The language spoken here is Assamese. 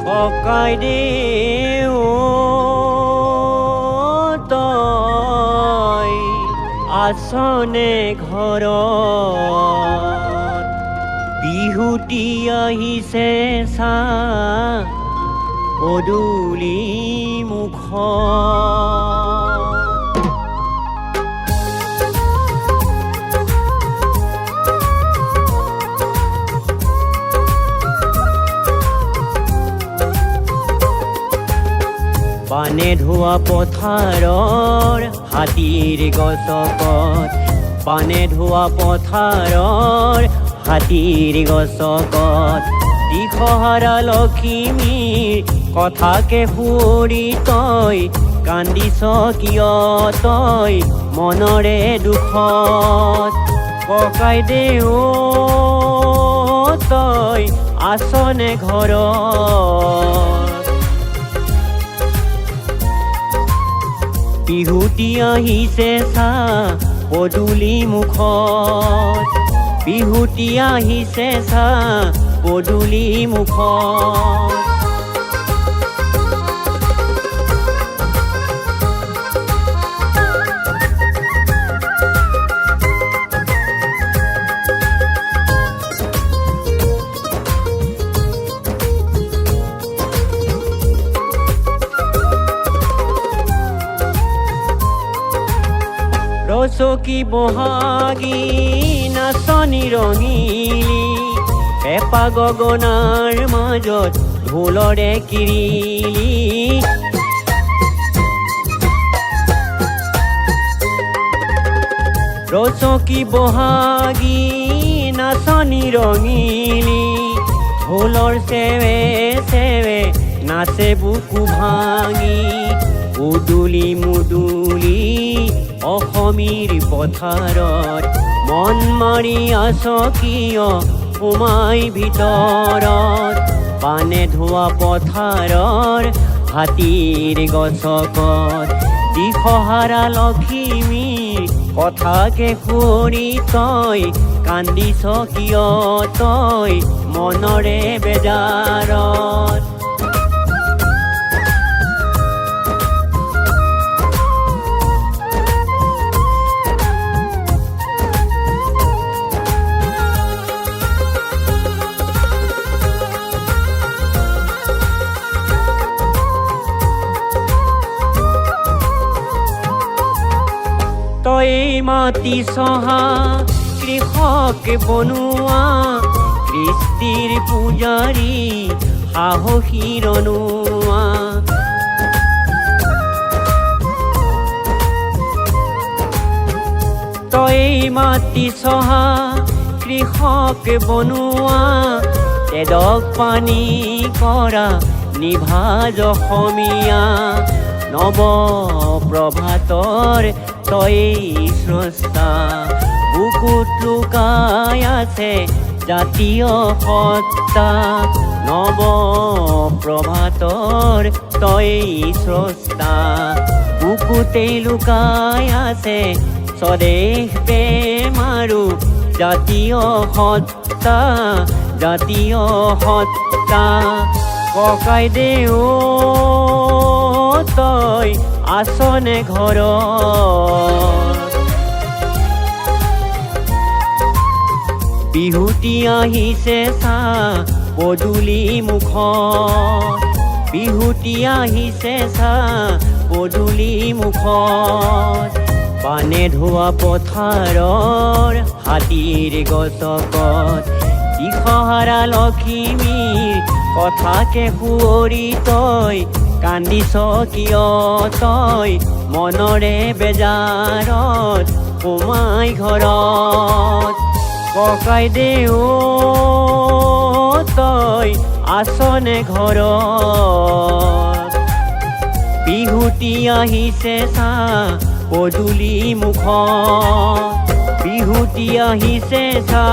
ককাই দেউ তই আছনে ঘৰত বিহুতি আহিছে চা পদূলি মুখত পানে ধোৱা পথাৰৰ হাতীৰ গছকত পানে ধোৱা পথাৰৰ হাতীৰ গছকত দিশহাৰা লখিমীৰ কথাকে সুৰি তই কান্দিছ কিয় তই মনৰে দুখত ককাই দেউ তই আছনে ঘৰত বিহুতি আহিছে চা পদূলি মুখত বিহুতি আহিছে চা পদূলি মুখত ৰচকী বহাগী নাচনি ৰঙিলি পেপা গগনাৰ মাজত ঢোলৰে কিৰিলি ৰচকী বহাগী নাচনি ৰঙিলি ঢোলৰ চেৱে চেৱে নাচে বুকু ভাঙি উদুলি মুদুলি অসমীৰ পথাৰত মন মাৰি আছ কিয় সোমাই ভিতৰত পানে ধোৱা পথাৰৰ হাতীৰ গছকত দিশহাৰা লখিমীৰ কথাকে সুৰি তই কান্দিছ কিয় তই মনৰে বেজাৰত তই মাটি চহা কৃষক বনোৱা কৃষ্টিৰ পূজাৰী সাহসী ৰনোৱা তই মাটি চহা কৃষক বনোৱা তেদক পানী কৰা নিভাজ অসমীয়া নৱ প্ৰভাতৰ তই স্ৰষ্টা বুকুত লুকাই আছে জাতীয় সত্তা নৱ প্ৰভাতৰ তই স্ৰষ্টা বুকুতেই লুকাই আছে স্বদেশ প্ৰেম আৰু জাতীয় সত্তা জাতীয় সত্তা ককাই দেউ তই আছনে ঘৰত বিহুতি আহিছে চা পদূলি মুখত বিহুতি আহিছে চা পদূলি মুখত পানে ধোৱা পথাৰৰ হাতীৰ গছকত দিশহাৰা লখিমীৰ কথাকে সুৰি তই কান্দিছ কিয় তই মনৰে বেজাৰত সোমাই ঘৰত ককাই দেউ তই আছনে ঘৰত বিহুতি আহিছে চা পদূলি মুখত বিহুতি আহিছে চা